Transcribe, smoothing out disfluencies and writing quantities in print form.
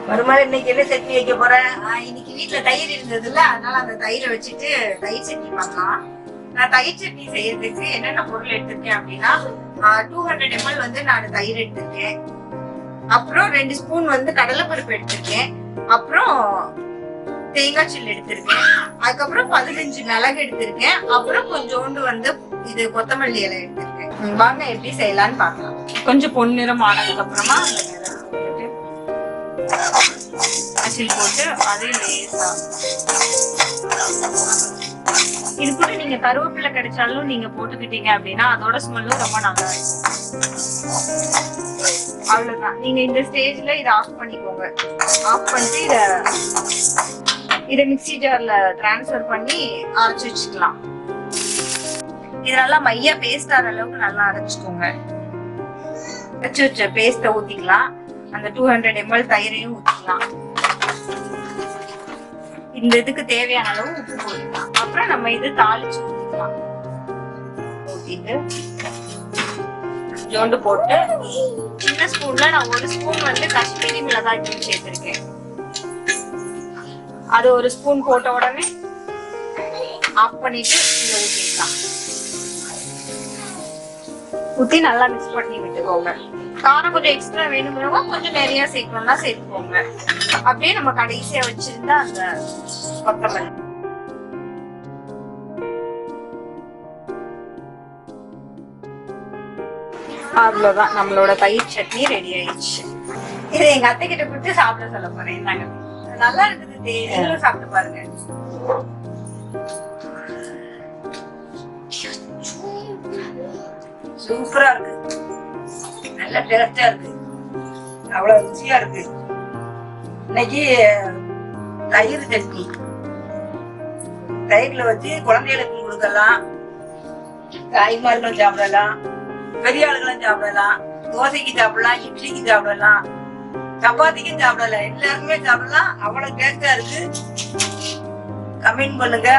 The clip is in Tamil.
மறுநாள் இன்னைக்கு என்ன சட்னி வைக்க போறேன்? இன்னைக்கு வீட்டுல தயிர் இருந்ததுல்ல, அதனால அந்த தயிரை வச்சுட்டு தயிர் சட்னி பண்ணலாம். நான் தயிர் சட்னி செய்யறதுக்கு என்னென்ன பொருள் எடுத்திருக்கேன் அப்படின்னா 200 ml வந்து நான் தயிர் எடுத்திருக்கேன். அப்புறம் 2 ஸ்பூன் வந்து கடலைப்பருப்பு எடுத்திருக்கேன். அப்புறம் தேங்காய் சில்லு எடுத்திருக்கேன். அதுக்கப்புறம் 15 மிளகு எடுத்திருக்கேன். அப்புறம் கொஞ்சோண்டு வந்து இது கொத்தமல்லி இலை எடுத்திருக்கேன். வாங்க எப்படி செய்யலாம்னு பார்க்கலாம். கொஞ்சம் பொன்னிறம் ஆனதுக்கு அப்புறமா அச்சில் போட்டு அதே லேசா இது கூட நீங்க கருவேப்பிலை கிடைச்சாலும் நீங்க போட்டுக்கிட்டீங்க அப்படின்னா அதோட ஸ்மெல்லும் ரொம்ப நல்லா இருக்கும். அவ்வளவுதான். நீங்க இந்த ஸ்டேஜ்ல இதை ஆஃப் பண்ணிக்கோங்க. ஆஃப் பண்ணிட்டு இத மிக்ஸி ஜார்ல டிரான்ஸ்ஃபர் பண்ணி அரைச்சு வச்சுக்கலாம். இது நல்லா மையா பேஸ்ட் ஆகிற அளவுக்கு நல்லா அரைச்சுக்கோங்க. அரைச்சு வச்ச பேஸ்ட ஊத்திக்கலாம். அந்த 200 ml தயிரையும் ஊத்திக்கலாம். இந்த இதுக்கு தேவையான அளவு உப்பு போட்டுக்கலாம். அப்புறம் நம்ம இது தாளிச்சு ஊத்திக்கலாம். ஊத்திட்டு ஜோண்டு போட்டு சின்ன ஸ்பூன்ல நான் 1 ஸ்பூன் வந்து காஷ்மீரி மிளகாய் தூள் சேர்த்திருக்கேன். அது 1 ஸ்பூன் போட்ட உடனே ஆஃப் பண்ணிட்டு இதை ஊத்திக்கலாம். ஊத்தி நல்லா மிக்ஸ் பண்ணி விட்டுக்கோங்க. காரம் கொஞ்சம் எக்ஸ்ட்ரா வேணும்னா கொஞ்சம் நிறைய சேர்க்கணும்னா சேர்த்துக்கோங்க. அப்படியே நம்ம கடைசியா வச்சிருந்தா அந்த கொத்தமல்லி. அவ்வளவுதான், நம்மளோட தயிர் சட்னி ரெடி ஆயிடுச்சு. இதை எங்க அத்தை கிட்ட கொடுத்து சாப்பிட சொல்ல போறேன். நாங்க நல்லா இருக்குது, நீங்களும் சாப்பிட்டு பாருங்க. சூப்பரா இருக்கு, நல்ல டேஸ்டா இருக்கு, அவ்வளவு ருசியா இருக்கு. இன்னைக்கு தயிர் சட்னி தயிர்ல வச்சு குழந்தைகளுக்கு கொடுக்கலாம், தாய்மார்களும் சாப்பிடலாம், பெரிய ஆளுகளும் சாப்பிடலாம், தோசைக்கு சாப்பிடலாம், இட்லிக்கு சாப்பிடலாம், சப்பாத்திக்கும் சாப்பிடலாம், எல்லாருக்குமே சாப்பிடலாம். அவ்வளவு டேஸ்டா இருக்கு. கமெண்ட் பண்ணுங்க.